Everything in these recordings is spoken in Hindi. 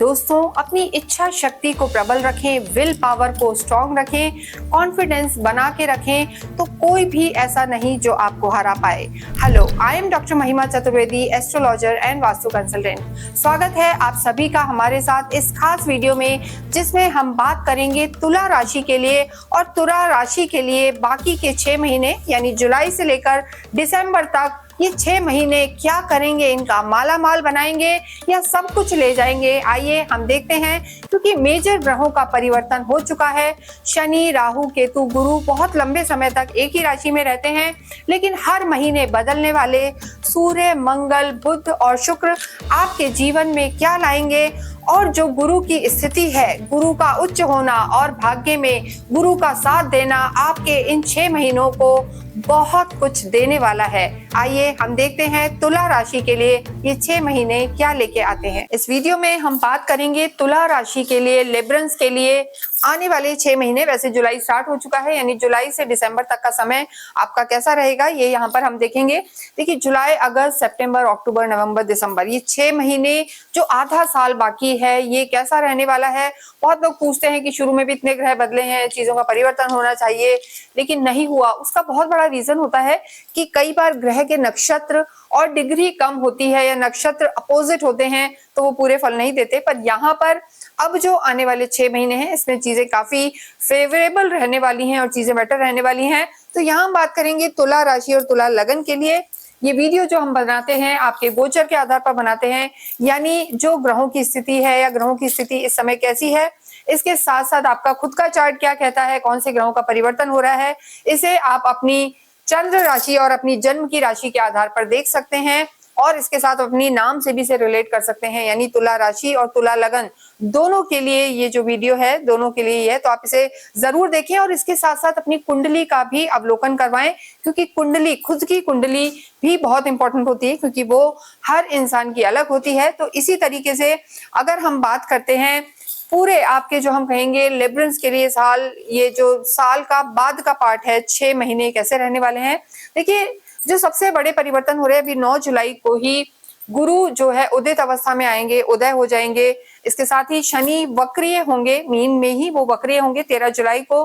दोस्तों, अपनी इच्छा शक्ति को प्रबल रखें, विल पावर को स्ट्रॉन्ग रखें, कॉन्फिडेंस बना के रखें, तो कोई भी ऐसा नहीं जो आपको हरा पाए। हेलो, आई एम डॉक्टर महिमा Chaturvedi, astrologer and vastu consultant. स्वागत है आप सभी का हमारे साथ इस खास वीडियो में, जिसमें हम बात करेंगे तुला राशि के लिए। और तुला राशि के लिए बाकी के 6 महीने यानी जुलाई से लेकर दिसंबर तक ये 6 महीने क्या करेंगे, इनका माला माल बनाएंगे या सब कुछ ले जाएंगे। आइए हम देखते हैं, क्योंकि मेजर ग्रहों का परिवर्तन हो चुका है। शनि, राहु, केतु, गुरु बहुत लंबे समय तक एक ही राशि में रहते हैं, लेकिन हर महीने बदलने वाले सूर्य, मंगल, बुध और शुक्र आपके जीवन में क्या लाएंगे। और जो गुरु की स्थिति है, गुरु का उच्च होना और भाग्य में गुरु का साथ देना आपके इन 6 महीनों को बहुत कुछ देने वाला है। आइए हम देखते हैं तुला राशि के लिए ये 6 महीने क्या लेके आते हैं। इस वीडियो में हम बात करेंगे तुला राशि के लिए, लिब्रंस के लिए आने वाले 6 महीने। वैसे जुलाई स्टार्ट हो चुका है, यानी जुलाई से दिसंबर तक का समय आपका कैसा रहेगा ये यहाँ पर हम देखेंगे। देखिए, जुलाई, अगस्त, सितंबर, अक्टूबर, नवंबर, दिसंबर, ये 6 महीने जो आधा साल बाकी है, ये कैसा रहने वाला है। बहुत लोग पूछते हैं कि शुरू में भी इतने ग्रह बदले हैं, चीजों का परिवर्तन होना चाहिए, लेकिन नहीं हुआ। उसका बहुत बड़ा रीजन होता है कि कई बार ग्रह के नक्षत्र और डिग्री कम होती है या नक्षत्र अपोजिट होते हैं, तो वो पूरे फल नहीं देते। पर यहाँ पर अब जो आने वाले 6 महीने हैं, इसमें चीजें काफी फेवरेबल रहने वाली हैं और चीजें बेटर रहने वाली हैं। तो यहाँ हम बात करेंगे तुला राशि और तुला लगन के लिए। ये वीडियो जो हम बनाते हैं आपके गोचर के आधार पर बनाते हैं, यानी जो ग्रहों की स्थिति है या ग्रहों की स्थिति इस समय कैसी है, इसके साथ साथ आपका खुद का चार्ट क्या कहता है, कौन से ग्रहों का परिवर्तन हो रहा है, इसे आप अपनी चंद्र राशि और अपनी जन्म की राशि के आधार पर देख सकते हैं। और इसके साथ अपनी नाम से भी इसे रिलेट कर सकते हैं, यानी तुला राशि और तुला लगन दोनों के लिए ये जो वीडियो है, दोनों के लिए ये है। तो आप इसे जरूर देखें और इसके साथ साथ अपनी कुंडली का भी अवलोकन करवाएं, क्योंकि कुंडली, खुद की कुंडली भी बहुत इंपॉर्टेंट होती है, क्योंकि वो हर इंसान की अलग होती है। तो इसी तरीके से अगर हम बात करते हैं पूरे आपके जो हम कहेंगे लिब्रंस के लिए साल, ये जो साल का बाद का पार्ट है, 6 महीने कैसे रहने वाले हैं। देखिए, जो सबसे बड़े परिवर्तन हो रहे हैं, अभी 9 जुलाई को ही गुरु जो है उदित अवस्था में आएंगे, उदय हो जाएंगे। इसके साथ ही शनि वक्रीय होंगे, मीन में ही वो वक्रीय होंगे 13 जुलाई को,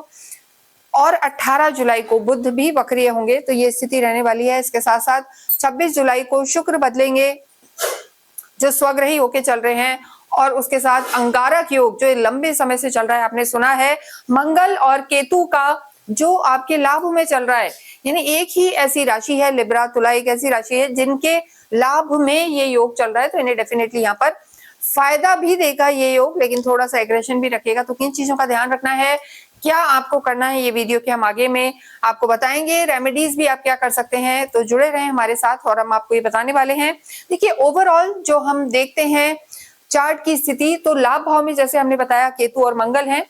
और 18 जुलाई को बुध भी वक्रीय होंगे। तो ये स्थिति रहने वाली है। इसके साथ साथ 26 जुलाई को शुक्र बदलेंगे, जो स्वग्रही होके चल रहे हैं, और उसके साथ अंगारक योग जो लंबे समय से चल रहा है, आपने सुना है, मंगल और केतु का जो आपके लाभ में चल रहा है। यानी एक ही ऐसी राशि है लिब्रा, तुला एक ऐसी राशि है जिनके लाभ में ये योग चल रहा है, तो इन्हें डेफिनेटली यहाँ पर फायदा भी देगा ये योग, लेकिन थोड़ा सा एग्रेशन भी रखेगा। तो किन चीजों का ध्यान रखना है, क्या आपको करना है, ये वीडियो के हम आगे में आपको बताएंगे। रेमेडीज भी आप क्या कर सकते हैं, तो जुड़े रहें हमारे साथ और हम आपको ये बताने वाले हैं। देखिए, ओवरऑल जो हम देखते हैं चार्ट की स्थिति, तो लाभ भाव में जैसे हमने बताया केतु और मंगल हैं,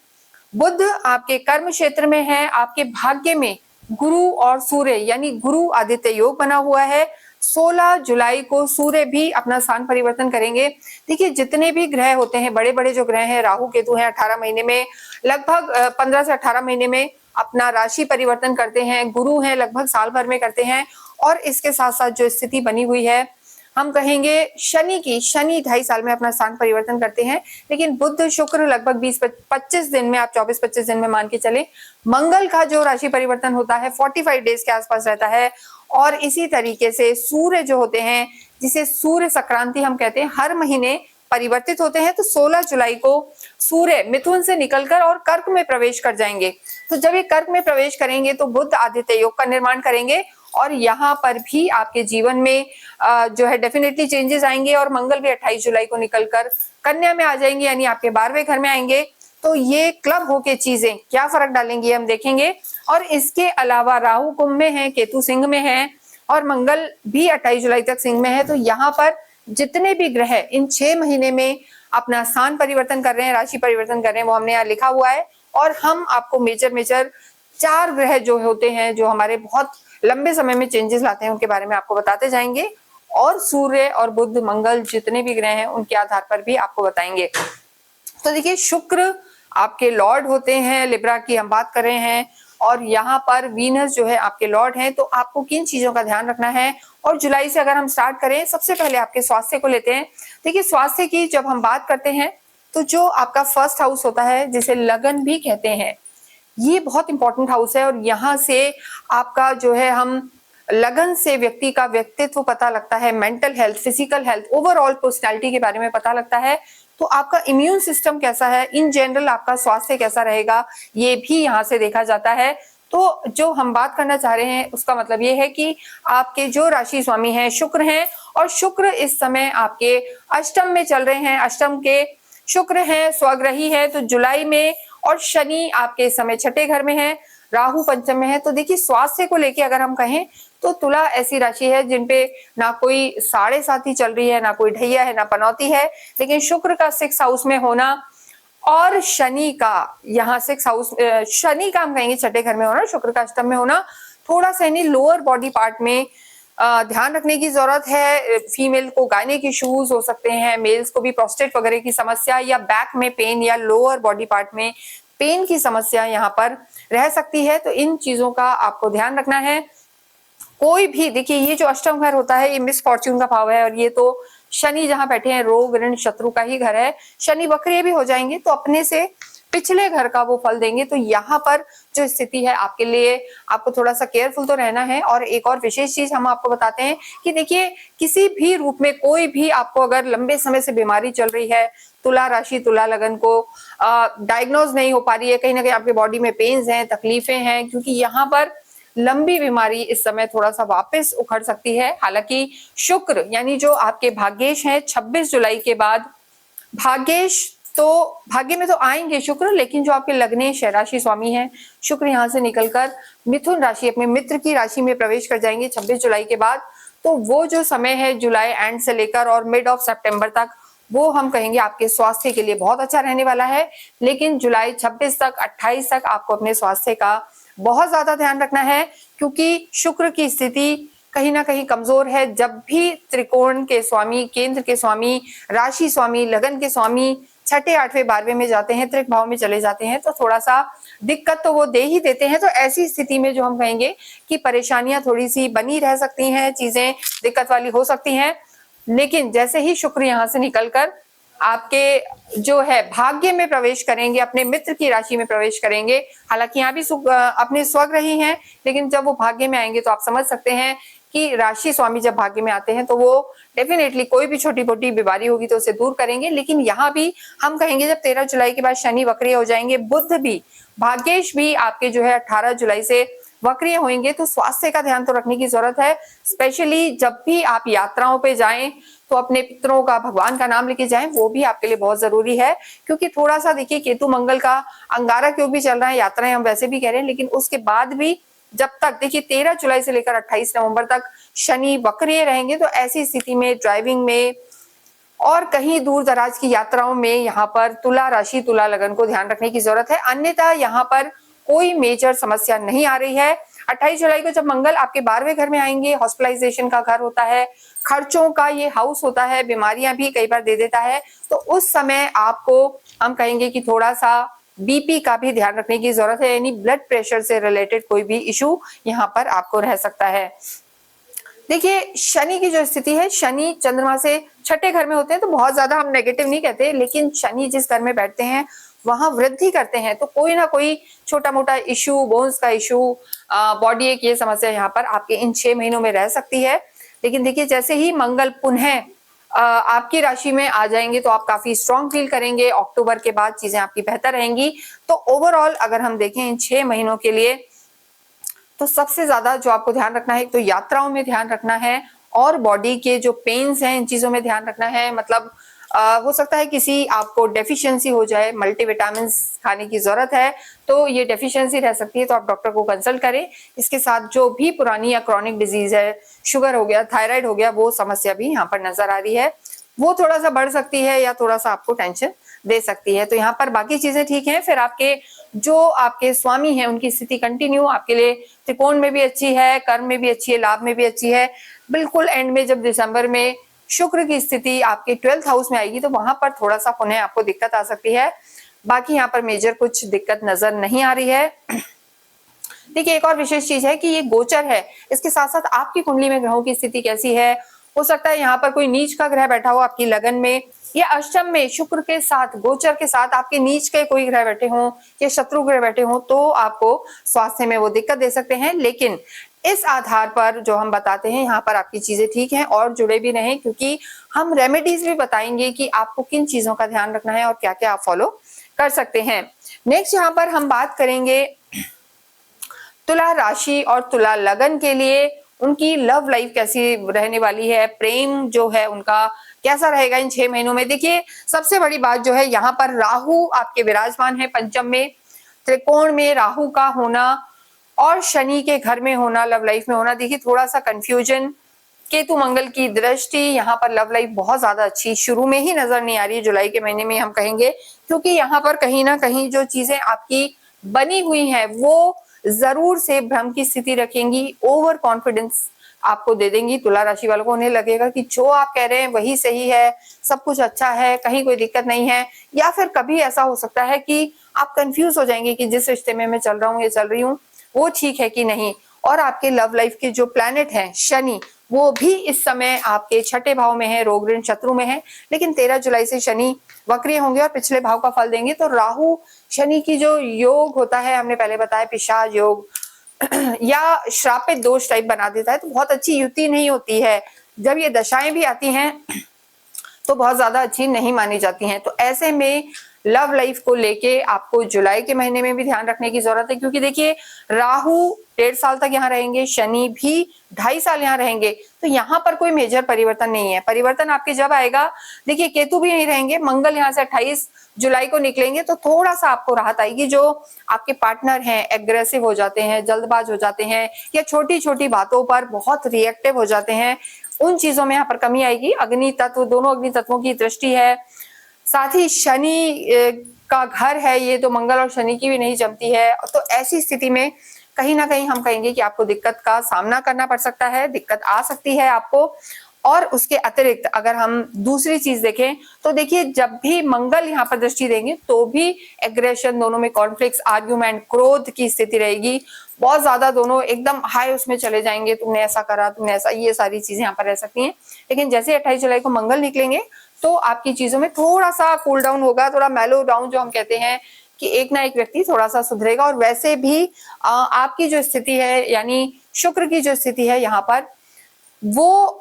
बुध आपके कर्म क्षेत्र में है, आपके भाग्य में गुरु और सूर्य यानी गुरु आदित्य योग बना हुआ है। 16 जुलाई को सूर्य भी अपना स्थान परिवर्तन करेंगे। देखिए, जितने भी ग्रह होते हैं, बड़े बड़े जो ग्रह हैं, राहु केतु हैं, 18 महीने में लगभग 15 से 18 महीने में अपना राशि परिवर्तन करते हैं। गुरु हैं लगभग साल भर में करते हैं। और इसके साथ साथ जो स्थिति बनी हुई है, हम कहेंगे शनि की, शनि 2.5 साल में अपना स्थान परिवर्तन करते हैं, लेकिन बुध शुक्र लगभग 20-25 दिन में, आप 24-25 दिन में मान के चले। मंगल का जो राशि परिवर्तन होता है 45 डेज के आसपास रहता है। और इसी तरीके से सूर्य जो होते हैं, जिसे सूर्य संक्रांति हम कहते हैं, हर महीने परिवर्तित होते हैं। तो 16 जुलाई को सूर्य मिथुन से निकलकर और कर्क में प्रवेश कर जाएंगे। तो जब ये कर्क में प्रवेश करेंगे तो बुध आदित्य योग का निर्माण करेंगे, और यहाँ पर भी आपके जीवन में जो है डेफिनेटली चेंजेस आएंगे। और मंगल भी 28 जुलाई को निकलकर कन्या में आ जाएंगे, यानी आपके 12वें घर में आएंगे। तो ये क्लब होके चीजें क्या फर्क डालेंगी हम देखेंगे। और इसके अलावा राहु कुंभ में है, केतु सिंह में है, और मंगल भी 28 जुलाई तक सिंह में है। तो यहाँ पर जितने भी ग्रह इन 6 महीने में अपना स्थान परिवर्तन कर रहे हैं, राशि परिवर्तन कर रहे हैं, वो हमने यहाँ लिखा हुआ है। और हम आपको मेजर 4 ग्रह जो होते हैं, जो हमारे बहुत लंबे समय में चेंजेस लाते हैं, उनके बारे में आपको बताते जाएंगे। और सूर्य और बुध मंगल जितने भी ग्रह हैं, उनके आधार पर भी आपको बताएंगे। तो देखिए, शुक्र आपके लॉर्ड होते हैं, लिब्रा की हम बात कर रहे हैं, और यहाँ पर वीनस जो है आपके लॉर्ड हैं। तो आपको किन चीजों का ध्यान रखना है। और जुलाई से अगर हम स्टार्ट करें, सबसे पहले आपके स्वास्थ्य को लेते हैं। देखिए, स्वास्थ्य की जब हम बात करते हैं तो जो आपका फर्स्ट हाउस होता है जिसे लगन भी कहते हैं, ये बहुत इंपॉर्टेंट हाउस है और यहाँ से आपका जो है हम लगन से व्यक्ति का व्यक्तित्व पता लगता है, mental health, physical health, overall personality के बारे में पता लगता है। तो आपका इम्यून सिस्टम कैसा है, इन जनरल आपका स्वास्थ्य कैसा रहेगा, ये भी यहाँ से देखा जाता है। तो जो हम बात करना चाह रहे हैं उसका मतलब ये है कि आपके जो राशि स्वामी हैं शुक्र हैं, और शुक्र इस समय आपके अष्टम में चल रहे हैं, अष्टम के शुक्र हैं, स्वग्रही है। तो जुलाई में, और शनि आपके इस समय छठे घर में है, राहु पंचम में है। तो देखिए स्वास्थ्य को लेके अगर हम कहें तो तुला ऐसी राशि है जिनपे ना कोई साढ़े साथी चल रही है, ना कोई ढैया है, ना पनौती है, लेकिन शुक्र का 6 हाउस में होना और शनि का यहाँ 6 हाउस, शनि का हम कहेंगे छठे घर में होना, शुक्र का अष्टम में होना, थोड़ा सा यानी लोअर बॉडी पार्ट में ध्यान रखने की जरूरत है। फीमेल को गायनिक इश्यूज हो सकते हैं, मेल्स को भी प्रोस्टेट वगैरह की समस्या, या बैक में पेन, या लोअर बॉडी पार्ट में पेन की समस्या यहाँ पर रह सकती है। तो इन चीजों का आपको ध्यान रखना है। कोई भी देखिए, ये जो अष्टम घर होता है ये मिसफॉर्च्यून का भाव है, और ये तो शनि जहां बैठे हैं रोग ऋण शत्रु का ही घर है। शनि वक्रिय भी हो जाएंगे तो अपने से पिछले घर का वो फल देंगे। तो यहाँ पर जो स्थिति है आपके लिए, आपको थोड़ा सा केयरफुल तो रहना है। और एक और विशेष चीज हम आपको बताते हैं कि देखिए किसी भी रूप में कोई भी आपको अगर लंबे समय से बीमारी चल रही है, तुला राशि तुला लगन को डायग्नोज नहीं हो पा रही है, कहीं ना कहीं आपके बॉडी में पेन्स हैं, तकलीफें हैं, क्योंकि यहाँ पर लंबी बीमारी इस समय थोड़ा सा वापस उखड़ सकती है। हालांकि शुक्र यानी जो आपके भाग्येश हैं 26 जुलाई के बाद, भाग्येश तो भाग्य में तो आएंगे शुक्र, लेकिन जो आपके लग्नेश है, राशि स्वामी है शुक्र, यहाँ से निकलकर मिथुन राशि अपने मित्र की राशि में प्रवेश कर जाएंगे 26 जुलाई के बाद। तो वो जो समय है जुलाई एंड से लेकर और मिड ऑफ सितंबर तक, वो हम कहेंगे आपके स्वास्थ्य के लिए बहुत अच्छा रहने वाला है। लेकिन जुलाई 26 तक 28 तक आपको अपने स्वास्थ्य का बहुत ज्यादा ध्यान रखना है, क्योंकि शुक्र की स्थिति कहीं ना कहीं कमजोर है। जब भी त्रिकोण के स्वामी, केंद्र के स्वामी, राशि स्वामी, लगन के स्वामी छठे, आठवें, 12वें में जाते हैं, त्रिक भाव में चले जाते हैं, तो थोड़ा सा दिक्कत तो वो दे ही देते हैं। तो ऐसी स्थिति में जो हम कहेंगे कि परेशानियां थोड़ी सी बनी रह सकती हैं, चीजें दिक्कत वाली हो सकती हैं। लेकिन जैसे ही शुक्र यहाँ से निकलकर आपके जो है भाग्य में प्रवेश करेंगे, अपने मित्र की राशि में प्रवेश करेंगे, हालांकि यहाँ भी अपने स्वग्रही हैं, लेकिन जब वो भाग्य में आएंगे तो आप समझ सकते हैं कि राशि स्वामी जब भाग्य में आते हैं तो वो डेफिनेटली कोई भी छोटी मोटी बीमारी होगी तो उसे दूर करेंगे। लेकिन यहाँ भी हम कहेंगे जब 13 जुलाई के बाद शनि वक्रिय हो जाएंगे, बुध भी, भाग्येश भी आपके जो है 18 जुलाई से वक्रिय होंगे, तो स्वास्थ्य का ध्यान तो रखने की जरूरत है। स्पेशली जब भी आप यात्राओं पे जाएं तो अपने पितरों का, भगवान का नाम लेके जाएं, वो भी आपके लिए बहुत जरूरी है। क्योंकि थोड़ा सा देखिए केतु मंगल का अंगारक योग भी चल रहा है, यात्राएं हम वैसे भी कह रहे हैं, लेकिन उसके बाद भी जब तक देखिए 13 जुलाई से लेकर 28 नवंबर तक शनि वक्रिय रहेंगे, तो ऐसी स्थिति में ड्राइविंग में और कहीं दूर दराज की यात्राओं में यहाँ पर तुला राशि तुला लगन को ध्यान रखने की जरूरत है। अन्यथा यहाँ पर कोई मेजर समस्या नहीं आ रही है। 28 जुलाई को जब मंगल आपके 12वें घर में आएंगे, हॉस्पिटलाइजेशन का घर होता है, खर्चों का ये हाउस होता है, बीमारियां भी कई बार दे देता है, तो उस समय आपको हम कहेंगे कि थोड़ा सा बीपी का भी ध्यान रखने की जरूरत है, यानी ब्लड प्रेशर से रिलेटेड कोई भी इशू यहाँ पर आपको रह सकता है। देखिए शनि की जो स्थिति है, शनि चंद्रमा से छठे घर में होते हैं, तो बहुत ज्यादा हम नेगेटिव नहीं कहते, लेकिन शनि जिस घर में बैठते हैं वहां वृद्धि करते हैं, तो कोई ना कोई छोटा मोटा इशू, बोन्स का इशू, बॉडी एक, ये समस्या यहाँ पर आपके इन 6 महीनों में रह सकती है। लेकिन देखिए जैसे ही मंगल पुनः आपकी राशि में आ जाएंगे तो आप काफी स्ट्रॉन्ग फील करेंगे। अक्टूबर के बाद चीजें आपकी बेहतर रहेंगी। तो ओवरऑल अगर हम देखें इन 6 महीनों के लिए, तो सबसे ज्यादा जो आपको ध्यान रखना है, तो यात्राओं में ध्यान रखना है, और बॉडी के जो पेन्स हैं इन चीजों में ध्यान रखना है। मतलब हो सकता है किसी आपको डेफिशिएंसी हो जाए, मल्टीविटामिन खाने की जरूरत है, तो ये डेफिशिएंसी रह सकती है, तो आप डॉक्टर को कंसल्ट करें। इसके साथ जो भी पुरानी या क्रॉनिक डिजीज है, शुगर हो गया, थायराइड हो गया, वो समस्या भी यहाँ पर नजर आ रही है, वो थोड़ा सा बढ़ सकती है या थोड़ा सा आपको टेंशन दे सकती है। तो यहाँ पर बाकी चीजें ठीक हैं। फिर आपके जो आपके स्वामी हैं उनकी स्थिति कंटिन्यू आपके लिए त्रिकोण में भी अच्छी है, कर्म में भी अच्छी है, लाभ में भी अच्छी है। बिल्कुल एंड में जब दिसंबर में शुक्र की स्थिति आपके 12th हाउस में आएगी, तो वहां पर थोड़ा सा पुनः आपको दिक्कत आ सकती है। बाकी यहाँ पर मेजर कुछ दिक्कत नजर नहीं आ रही है। देखिए एक और विशेष चीज है कि ये गोचर है, इसके साथ साथ आपकी कुंडली में ग्रहों की स्थिति कैसी है। हो सकता है यहाँ पर कोई नीच का ग्रह बैठा हो आपकी लगन में, या अष्टम में शुक्र के साथ, गोचर के साथ आपके नीच के कोई ग्रह बैठे हों या शत्रु ग्रह बैठे हों तो आपको स्वास्थ्य में वो दिक्कत दे सकते हैं। लेकिन इस आधार पर जो हम बताते हैं यहाँ पर आपकी चीजें ठीक हैं और जुड़े भी रहें, क्योंकि हम रेमेडीज भी बताएंगे कि आपको किन चीजों का ध्यान रखना है और क्या क्या आप फॉलो कर सकते हैं। नेक्स्ट यहाँ पर हम बात करेंगे तुला राशि और तुला लगन के लिए उनकी लव लाइफ कैसी रहने वाली है, प्रेम जो है उनका कैसा रहेगा इन 6 महीनों में। देखिए सबसे बड़ी बात जो है यहाँ पर राहु आपके विराजमान है पंचम में, त्रिकोण में राहु का होना और शनि के घर में होना, लव लाइफ में होना। देखिए थोड़ा सा कंफ्यूजन, केतु मंगल की दृष्टि, यहाँ पर लव लाइफ बहुत ज्यादा अच्छी शुरू में ही नजर नहीं आ रही है, जुलाई के महीने में हम कहेंगे, क्योंकि यहाँ पर कहीं ना कहीं जो चीजें आपकी बनी हुई हैं वो जरूर से भ्रम की स्थिति रखेंगी, ओवर कॉन्फिडेंस आपको दे देंगी। तुला राशि वालों को उन्हें लगेगा कि जो आप कह रहे हैं वही सही है, सब कुछ अच्छा है, कहीं कोई दिक्कत नहीं है। या फिर कभी ऐसा हो सकता है कि आप कंफ्यूज हो जाएंगे कि जिस रिश्ते में मैं चल रहा हूँ या चल रही हूँ वो ठीक है कि नहीं। और आपके लव लाइफ के जो प्लैनेट हैं शनि, वो भी इस समय आपके 6ठे भाव में है, रोग ऋण शत्रु में है। लेकिन 13 जुलाई से शनि वक्रिय होंगे और पिछले भाव का फल देंगे। तो राहु शनि की जो योग होता है, हमने पहले बताया पिशाच योग या श्रापित दोष टाइप बना देता है, तो बहुत अच्छी युति नहीं होती है। जब ये दशाएं भी आती हैं तो बहुत ज्यादा अच्छी नहीं मानी जाती हैं। तो ऐसे में लव लाइफ को लेके आपको जुलाई के महीने में भी ध्यान रखने की जरूरत है, क्योंकि देखिए राहु 1.5 साल तक यहाँ रहेंगे, शनि भी 2.5 साल यहाँ रहेंगे। तो यहाँ पर कोई मेजर परिवर्तन नहीं है। परिवर्तन आपके जब आएगा, देखिए केतु भी नहीं रहेंगे, मंगल यहाँ से 28 जुलाई को निकलेंगे, तो थोड़ा सा आपको राहत आएगी। जो आपके पार्टनर हैं एग्रेसिव हो जाते हैं, जल्दबाज हो जाते हैं या छोटी छोटी बातों पर बहुत रिएक्टिव हो जाते हैं, उन चीजों में यहाँ पर कमी आएगी। अग्नि तत्व, दोनों अग्नि तत्वों की दृष्टि है, साथ ही शनि का घर है ये, तो मंगल और शनि की भी नहीं जमती है। तो ऐसी स्थिति में कहीं ना कहीं हम कहेंगे कि आपको दिक्कत का सामना करना पड़ सकता है, दिक्कत आ सकती है आपको। और उसके अतिरिक्त अगर हम दूसरी चीज देखें तो देखिए जब भी मंगल यहाँ पर दृष्टि देंगे तो भी एग्रेशन, दोनों में कॉन्फ्लिक्ट, आर्ग्यूमेंट, क्रोध की स्थिति रहेगी। बहुत ज्यादा दोनों एकदम हाई उसमें चले जाएंगे, तुमने ऐसा करा, तुमने ऐसा, ये सारी चीजें यहाँ पर रह सकती हैं। लेकिन जैसे 28 जुलाई को मंगल निकलेंगे तो आपकी चीजों में थोड़ा सा कूल डाउन होगा, थोड़ा मेलो डाउन जो हम कहते हैं कि एक ना एक व्यक्ति थोड़ा सा सुधरेगा। और वैसे भी आपकी जो स्थिति है यानी शुक्र की जो स्थिति है यहाँ पर वो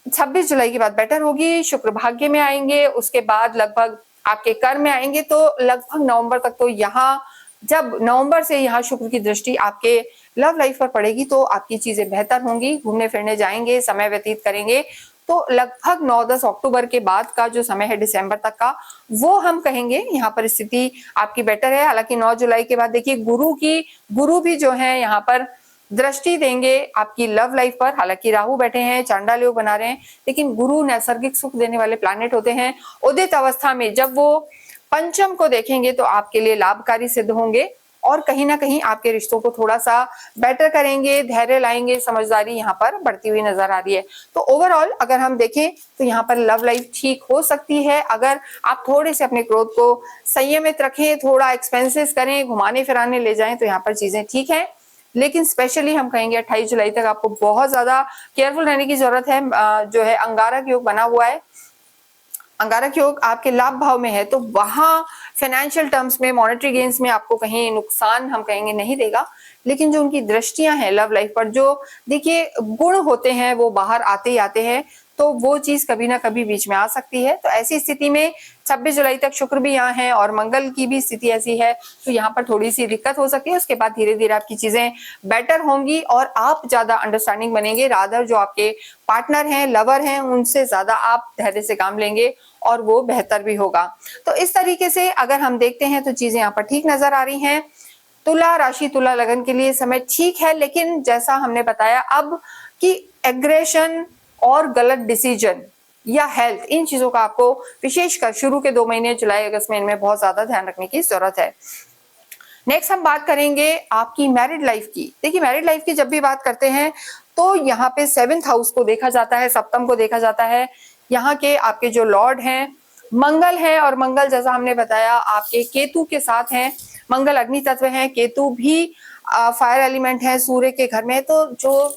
26 जुलाई के बाद बेटर होगी। शुक्र भाग्य में आएंगे, उसके बाद लगभग आपके कर्म में आएंगे, तो लगभग नवंबर तक, तो यहाँ जब नवंबर से यहाँ शुक्र की दृष्टि आपके लव लाइफ पर पड़ेगी तो आपकी चीजें बेहतर होंगी। घूमने फिरने जाएंगे, समय व्यतीत करेंगे, तो लगभग 9-10 अक्टूबर के बाद का जो समय है दिसंबर तक का, वो हम कहेंगे यहाँ पर स्थिति आपकी बेटर है। हालांकि 9 जुलाई के बाद देखिए गुरु भी जो है यहाँ पर दृष्टि देंगे आपकी लव लाइफ पर। हालांकि राहु बैठे हैं, चांडाल योग बना रहे हैं, लेकिन गुरु नैसर्गिक सुख देने वाले प्लैनेट होते हैं। उदित अवस्था में जब वो पंचम को देखेंगे तो आपके लिए लाभकारी सिद्ध होंगे और कहीं ना कहीं आपके रिश्तों को थोड़ा सा बेटर करेंगे, धैर्य लाएंगे, समझदारी यहाँ पर बढ़ती हुई नजर आ रही है। तो ओवरऑल अगर हम देखें तो यहाँ पर लव लाइफ ठीक हो सकती है अगर आप थोड़े से अपने क्रोध को संयमित रखें, थोड़ा एक्सपेंसेस करें, घुमाने फिराने ले जाएं, तो यहाँ पर चीजें ठीक है। लेकिन स्पेशली हम कहेंगे 28 जुलाई तक आपको बहुत ज्यादा केयरफुल रहने की जरूरत है। जो है अंगारक योग बना हुआ है, अंगारक योग आपके लाभ भाव में है, तो वहां फाइनेंशियल टर्म्स में, मॉनेटरी गेन्स में आपको कहीं नुकसान हम कहेंगे नहीं देगा। लेकिन जो उनकी दृष्टियां हैं लव लाइफ पर, जो देखिए गुण होते हैं वो बाहर आते ही आते हैं, तो वो चीज कभी ना कभी बीच में आ सकती है। तो ऐसी स्थिति में 26 जुलाई तक शुक्र भी यहाँ है और मंगल की भी स्थिति ऐसी है, तो यहाँ पर थोड़ी सी दिक्कत हो सकती है। उसके बाद धीरे धीरे आपकी चीजें बेटर होंगी और आप ज्यादा अंडरस्टैंडिंग बनेंगे। रादर जो आपके पार्टनर हैं, लवर हैं, उनसे ज्यादा आप धैर्य से काम लेंगे और वो बेहतर भी होगा। तो इस तरीके से अगर हम देखते हैं तो चीजें यहाँ पर ठीक नजर आ रही हैं। तुला राशि, तुला लगन के लिए समय ठीक है, लेकिन जैसा हमने बताया अब कि एग्रेशन और गलत डिसीजन या हेल्थ, इन चीजों का आपको विशेषकर शुरू के 2 महीने जुलाई अगस्त में इनमें बहुत ज्यादा ध्यान रखने की जरूरत है। नेक्स्ट हम बात करेंगे आपकी मैरिड लाइफ की। देखिए मैरिड लाइफ की जब भी बात करते हैं तो यहाँ पे 7th हाउस को देखा जाता है, सप्तम को देखा जाता है। यहाँ के आपके जो लॉर्ड हैं मंगल है, और मंगल जैसा हमने बताया आपके केतु के साथ हैं। मंगल अग्नि तत्व है, केतु भी फायर एलिमेंट है, सूर्य के घर में। तो जो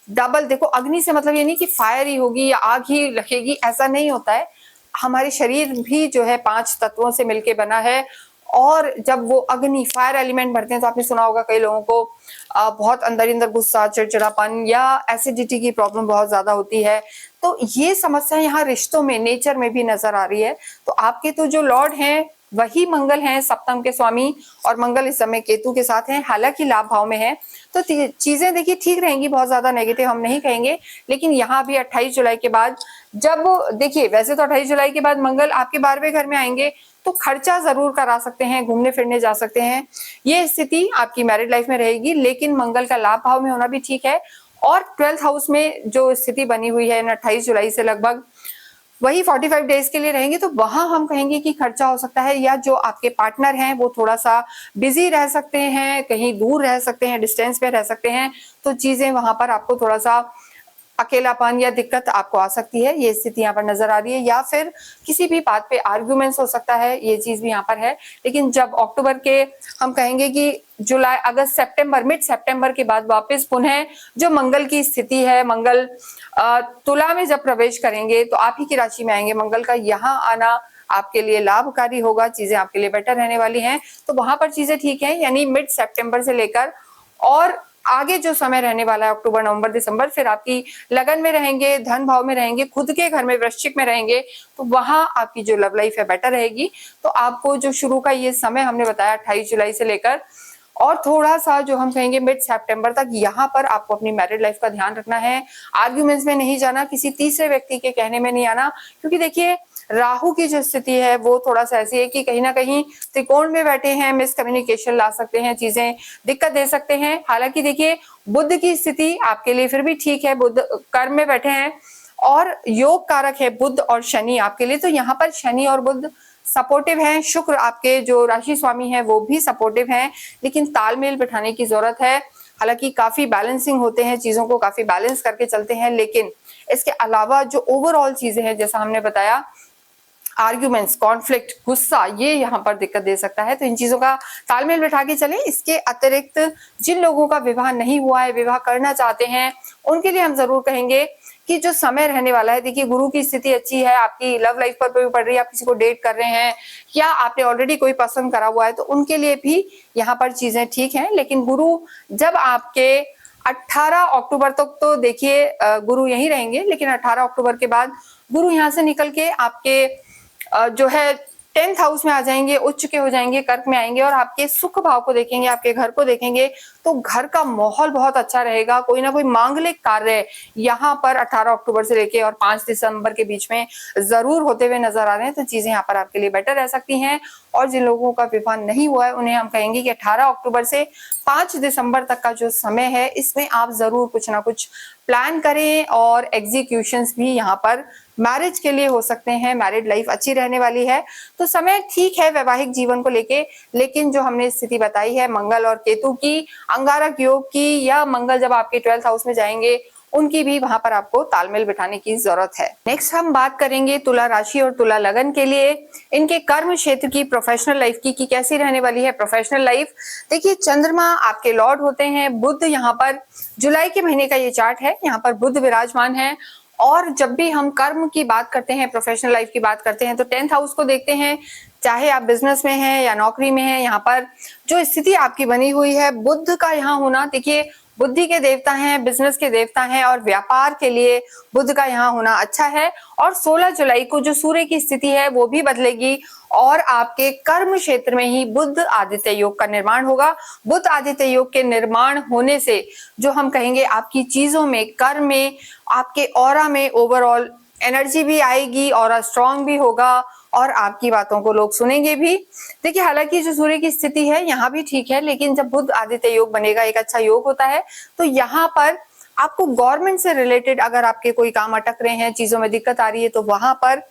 डबल देखो, अग्नि से मतलब ये नहीं कि फायर ही होगी या आग ही लगेगी, ऐसा नहीं होता है। हमारे शरीर भी जो है 5 तत्वों से मिलके बना है, और जब वो अग्नि फायर एलिमेंट भरते हैं तो आपने सुना होगा कई लोगों को बहुत अंदर ही अंदर गुस्सा, चिड़चिड़ापन या एसिडिटी की प्रॉब्लम बहुत ज्यादा होती है। तो ये समस्या यहाँ रिश्तों में, नेचर में भी नजर आ रही है। तो आपके तो जो लॉर्ड हैं वही मंगल हैं, सप्तम के स्वामी, और मंगल इस समय केतु के साथ हैं, हालांकि लाभ भाव में है। तो चीजें देखिए ठीक रहेंगी, बहुत ज्यादा नेगेटिव हम नहीं कहेंगे। लेकिन यहाँ भी 28 जुलाई के बाद, जब देखिए वैसे तो 28 जुलाई के बाद मंगल आपके 12वें घर में आएंगे तो खर्चा जरूर करा सकते हैं, घूमने फिरने जा सकते हैं, ये स्थिति आपकी मैरिड लाइफ में रहेगी। लेकिन मंगल का लाभ भाव में होना भी ठीक है, और 12th हाउस में जो स्थिति बनी हुई है 28 जुलाई से लगभग वही 45 डेज के लिए रहेंगे, तो वहां हम कहेंगे कि खर्चा हो सकता है, या जो आपके पार्टनर हैं वो थोड़ा सा बिजी रह सकते हैं, कहीं दूर रह सकते हैं, डिस्टेंस पे रह सकते हैं। तो चीजें वहां पर आपको थोड़ा सा अकेलापन या दिक्कत आपको आ सकती है, ये स्थिति यहाँ पर नजर आ रही है। या फिर किसी भी बात पे आर्ग्यूमेंट्स हो सकता है, ये चीज भी यहाँ पर है। लेकिन जब अक्टूबर के हम कहेंगे कि जुलाई, अगस्त, सितंबर, मिड सितंबर के बाद वापस पुनः जो मंगल की स्थिति है, मंगल तुला में जब प्रवेश करेंगे तो आप ही की राशि में आएंगे। मंगल का यहाँ आना आपके लिए लाभकारी होगा, चीजें आपके लिए बेटर रहने वाली हैं। तो वहां पर चीजें ठीक है, यानी मिड सितंबर से लेकर और आगे जो समय रहने वाला है अक्टूबर, नवंबर, दिसंबर, फिर आपकी लगन में रहेंगे, धन भाव में रहेंगे, खुद के घर में वृश्चिक में रहेंगे, तो वहां आपकी जो लव लाइफ है बेटर रहेगी। तो आपको जो शुरू का ये समय हमने बताया 28 जुलाई से लेकर और थोड़ा सा जो हम कहेंगे मिड सितंबर तक, यहाँ पर आपको अपनी मैरिड लाइफ का ध्यान रखना है। आर्ग्यूमेंट्स में नहीं जाना, किसी तीसरे व्यक्ति के कहने में नहीं आना, क्योंकि देखिए राहु की जो स्थिति है वो थोड़ा सा ऐसी है कि कहीं ना कहीं त्रिकोण में बैठे हैं, मिसकम्युनिकेशन ला सकते हैं, चीजें दिक्कत दे सकते हैं। हालांकि देखिए बुध की स्थिति आपके लिए फिर भी ठीक है, बुध कर्म में बैठे हैं और योग कारक है बुध और शनि आपके लिए, तो यहाँ पर शनि और बुध सपोर्टिव हैं। शुक्र आपके जो राशि स्वामी हैं वो भी सपोर्टिव हैं, लेकिन तालमेल बिठाने की जरूरत है। हालांकि काफी बैलेंसिंग होते हैं, चीजों को काफी बैलेंस करके चलते हैं, लेकिन इसके अलावा जो ओवरऑल चीजें हैं, जैसा हमने बताया, आर्ग्यूमेंट्स, कॉन्फ्लिक्ट, गुस्सा, ये यहाँ पर दिक्कत दे सकता है। तो इन चीजों का तालमेल बिठा के चलें। इसके अतिरिक्त जिन लोगों का विवाह नहीं हुआ है, विवाह करना चाहते हैं, उनके लिए हम जरूर कहेंगे कि जो समय रहने वाला है, देखिए गुरु की स्थिति अच्छी है, आपकी लव लाइफ पर भी पड़ रही है, आप किसी को डेट कर रहे हैं या आपने ऑलरेडी कोई पसंद करा हुआ है, तो उनके लिए भी यहाँ पर चीजें ठीक हैं। लेकिन गुरु जब आपके 18 अक्टूबर तक तो देखिए गुरु यहीं रहेंगे, लेकिन 18 अक्टूबर के बाद गुरु यहाँ से निकल के आपके जो है 10th हाउस में आ जाएंगे, उच्च के हो जाएंगे, कर्क में आएंगे और आपके सुख भाव को देखेंगे, आपके घर को देखेंगे, तो घर का माहौल बहुत अच्छा रहेगा। कोई ना कोई मांगलिक कार्य यहाँ पर 18 अक्टूबर से लेके और 5 दिसंबर के बीच में जरूर होते हुए नजर आ रहे हैं, तो चीजें यहाँ पर आपके लिए बेटर रह सकती हैं। और जिन लोगों का विवाह नहीं हुआ है उन्हें हम कहेंगे कि 18 अक्टूबर से 5 दिसंबर तक का जो समय है, इसमें आप जरूर कुछ ना कुछ प्लान करें और एग्जीक्यूशंस भी यहाँ पर मैरिज के लिए हो सकते हैं। मैरिड लाइफ अच्छी रहने वाली है, तो समय ठीक है वैवाहिक जीवन को लेके। लेकिन जो हमने स्थिति बताई है मंगल और केतु की, अंगारक योग की, या मंगल जब आपके 12th हाउस में जाएंगे उनकी भी वहां पर आपको तालमेल बिठाने की जरूरत है। नेक्स्ट हम बात करेंगे तुला राशि और तुला लगन के लिए इनके कर्म क्षेत्र की, प्रोफेशनल लाइफ की कि कैसी रहने वाली है प्रोफेशनल लाइफ। देखिए चंद्रमा आपके लॉर्ड होते हैं, बुध यहाँ पर जुलाई के महीने का ये चार्ट है, यहाँ पर बुध विराजमान है। और जब भी हम कर्म की बात करते हैं, प्रोफेशनल लाइफ की बात करते हैं, तो 10th हाउस को देखते हैं। चाहे आप बिजनेस में हैं या नौकरी में हैं, यहाँ पर जो स्थिति आपकी बनी हुई है, बुध का यहाँ होना, देखिए बुद्धि के देवता हैं, बिजनेस के देवता हैं और व्यापार के लिए बुध का यहाँ होना अच्छा है। और 16 जुलाई को जो सूर्य की स्थिति है वो भी बदलेगी और आपके कर्म क्षेत्र में ही बुध आदित्य योग का निर्माण होगा। बुध आदित्य योग के निर्माण होने से जो हम कहेंगे आपकी चीजों में, कर्म में, आपके ऑरा में ओवरऑल एनर्जी भी आएगी, ऑरा स्ट्रांग भी होगा और आपकी बातों को लोग सुनेंगे भी। देखिए हालांकि जो सूर्य की स्थिति है यहाँ भी ठीक है, लेकिन जब बुध आदित्य योग बनेगा, एक अच्छा योग होता है, तो यहाँ पर आपको गवर्नमेंट से रिलेटेड अगर आपके कोई काम अटक रहे हैं, चीजों में दिक्कत आ रही है, तो वहां पर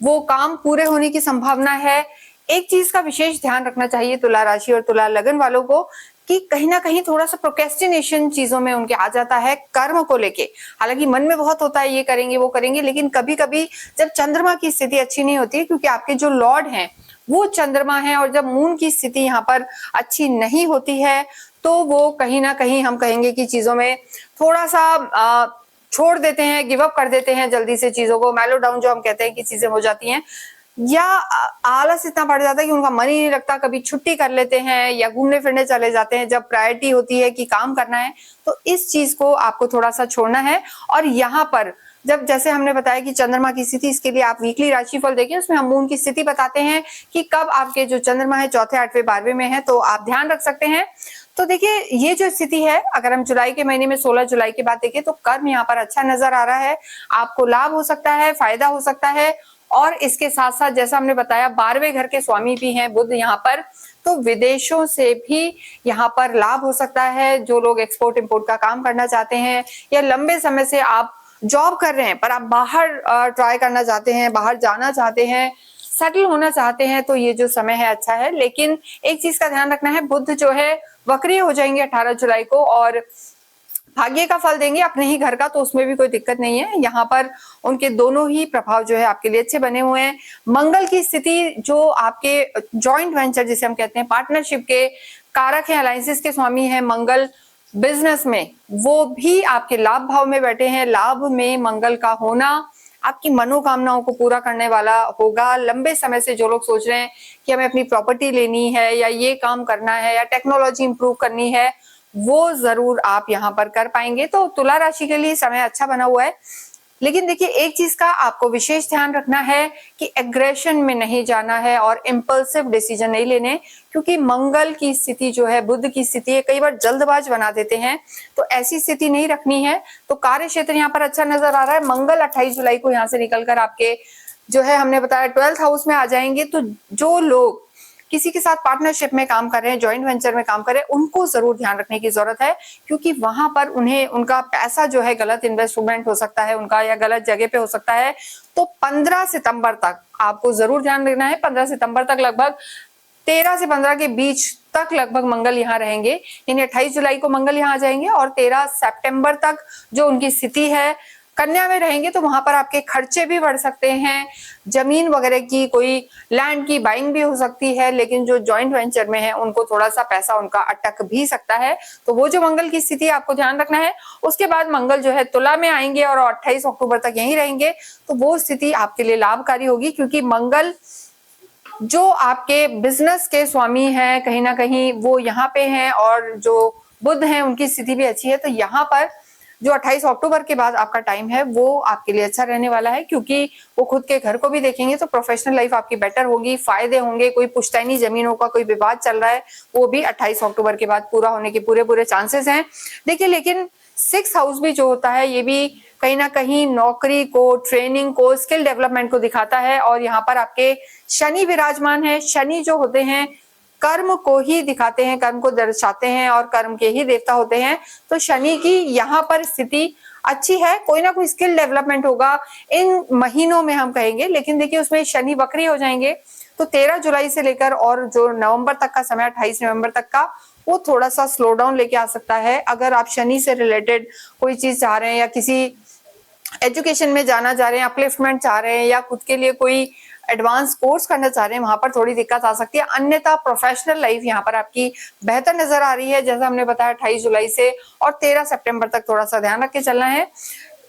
वो काम पूरे होने की संभावना है। एक चीज का विशेष ध्यान रखना चाहिए तुला राशि और तुला लगन वालों को कि कहीं ना कहीं थोड़ा सा प्रोक्रेस्टिनेशन चीजों में उनके आ जाता है कर्म को लेके। हालांकि मन में बहुत होता है ये करेंगे वो करेंगे, लेकिन कभी कभी जब चंद्रमा की स्थिति अच्छी नहीं होती, क्योंकि आपके जो लॉर्ड हैं वो चंद्रमा है, और जब मून की स्थिति यहाँ पर अच्छी नहीं होती है तो वो कहीं ना कहीं हम कहेंगे कि चीजों में थोड़ा सा छोड़ देते हैं, गिव अप कर देते हैं जल्दी से चीजों को, मेलो डाउन जो हम कहते हैं कि चीजें हो जाती हैं, या आलस इतना बढ़ जाता है कि उनका मन ही नहीं लगता, कभी छुट्टी कर लेते हैं या घूमने फिरने चले जाते हैं जब प्रायोरिटी होती है कि काम करना है। तो इस चीज को आपको थोड़ा सा छोड़ना है। और यहाँ पर जब जैसे हमने बताया कि चंद्रमा की स्थिति, इसके लिए आप वीकली राशिफल देखिए, उसमें हम मून की स्थिति बताते हैं कि कब आपके जो चंद्रमा है चौथे, आठवें, 12वें में है, तो आप ध्यान रख सकते हैं। तो देखिए ये जो स्थिति है, अगर हम जुलाई के महीने में 16 जुलाई के बाद देखें तो कर्म यहाँ पर अच्छा नजर आ रहा है, आपको लाभ हो सकता है, फायदा हो सकता है। और इसके साथ साथ जैसा हमने बताया 12वें घर के स्वामी भी हैं बुध यहाँ पर, तो विदेशों से भी यहाँ पर लाभ हो सकता है। जो लोग एक्सपोर्ट इंपोर्ट का काम करना चाहते हैं या लंबे समय से आप जॉब कर रहे हैं पर आप बाहर ट्राई करना चाहते हैं, बाहर जाना चाहते हैं, सेटल होना चाहते हैं, तो ये जो समय है अच्छा है। लेकिन एक चीज का ध्यान रखना है, बुध जो है वक्री हो जाएंगे 18 जुलाई को और भाग्य का फल देंगे अपने ही घर का, तो उसमें भी कोई दिक्कत नहीं है। यहाँ पर उनके दोनों ही प्रभाव जो है आपके लिए अच्छे बने हुए हैं। मंगल की स्थिति जो आपके जॉइंट वेंचर जिसे हम कहते हैं पार्टनरशिप के कारक हैं, अलायंसेस के स्वामी हैं मंगल, बिजनेस में वो भी आपके लाभ भाव में बैठे हैं। लाभ में मंगल का होना आपकी मनोकामनाओं को पूरा करने वाला होगा। लंबे समय से जो लोग सोच रहे हैं कि हमें अपनी प्रॉपर्टी लेनी है या ये काम करना है या टेक्नोलॉजी इंप्रूव करनी है, वो जरूर आप यहाँ पर कर पाएंगे। तो तुला राशि के लिए समय अच्छा बना हुआ है। लेकिन देखिए एक चीज का आपको विशेष ध्यान रखना है कि एग्रेशन में नहीं जाना है और इम्पल्सिव डिसीजन नहीं लेने, क्योंकि मंगल की स्थिति जो है, बुध की स्थिति है, कई बार जल्दबाज बना देते हैं, तो ऐसी स्थिति नहीं रखनी है। तो कार्य क्षेत्र यहाँ पर अच्छा नजर आ रहा है। मंगल 28 जुलाई को यहाँ से निकलकर आपके जो है हमने बताया 12th हाउस में आ जाएंगे। तो जो लोग किसी के साथ पार्टनरशिप में काम कर रहे हैं, जॉइंट वेंचर में काम कर रहे हैं, उनको जरूर ध्यान रखने की जरूरत है, क्योंकि वहां पर उन्हें उनका पैसा जो है गलत इन्वेस्टमेंट हो सकता है उनका, या गलत जगह पे हो सकता है। तो 15 सितंबर तक आपको जरूर ध्यान रखना है। 15 सितंबर तक, लगभग 13 से 15 के बीच तक लगभग मंगल यहाँ रहेंगे, यानी 28 जुलाई को मंगल यहाँ आ जाएंगे और 13 सितंबर तक जो उनकी स्थिति है कन्या में रहेंगे, तो वहां पर आपके खर्चे भी बढ़ सकते हैं। जमीन वगैरह की, कोई लैंड की बाइंग भी हो सकती है। लेकिन जो जॉइंट वेंचर में है उनको थोड़ा सा पैसा उनका अटक भी सकता है। तो वो जो मंगल की स्थिति आपको ध्यान रखना है। उसके बाद मंगल जो है तुला में आएंगे और 28 अक्टूबर तक यहीं रहेंगे, तो वो स्थिति आपके लिए लाभकारी होगी, क्योंकि मंगल जो आपके बिजनेस के स्वामी हैं कहीं ना कहीं वो यहाँ पे हैं, और जो बुध हैं उनकी स्थिति भी अच्छी है। तो यहाँ पर जो 28 अक्टूबर के बाद आपका टाइम है वो आपके लिए अच्छा रहने वाला है, क्योंकि वो खुद के घर को भी देखेंगे, तो प्रोफेशनल लाइफ आपकी बेटर होगी, फायदे होंगे। कोई पुश्तैनी जमीनों का कोई विवाद चल रहा है वो भी 28 अक्टूबर के बाद पूरा होने के पूरे चांसेस हैं। देखिए लेकिन 6th हाउस भी जो होता है ये भी कहीं ना कहीं नौकरी को, ट्रेनिंग को, स्किल डेवलपमेंट को दिखाता है। और यहाँ पर आपके शनि विराजमान है। शनि जो होते हैं कर्म को ही दिखाते हैं, कर्म को दर्शाते हैं और कर्म के ही देवता होते हैं। तो शनि की यहाँ पर स्थिति अच्छी है, कोई ना कोई स्किल डेवलपमेंट होगा इन महीनों में हम कहेंगे। लेकिन देखिए उसमें शनि वक्री हो जाएंगे, तो 13 जुलाई से लेकर और जो नवंबर तक का समय 28 नवंबर तक का, वो थोड़ा सा स्लो डाउन लेके आ सकता है। अगर आप शनि से रिलेटेड कोई चीज चाह रहे हैं या किसी एजुकेशन में जाना चाह रहे हैं, अपलिफ्टमेंट चाह रहे हैं, या खुद के लिए कोई एडवांस कोर्स करना चाह रहे हैं, वहां पर थोड़ी दिक्कत आ सकती है। अन्यथा प्रोफेशनल लाइफ यहाँ पर आपकी बेहतर नजर आ रही है, जैसा हमने बताया 28 जुलाई से और 13 सितंबर तक थोड़ा सा ध्यान रख के चलना है।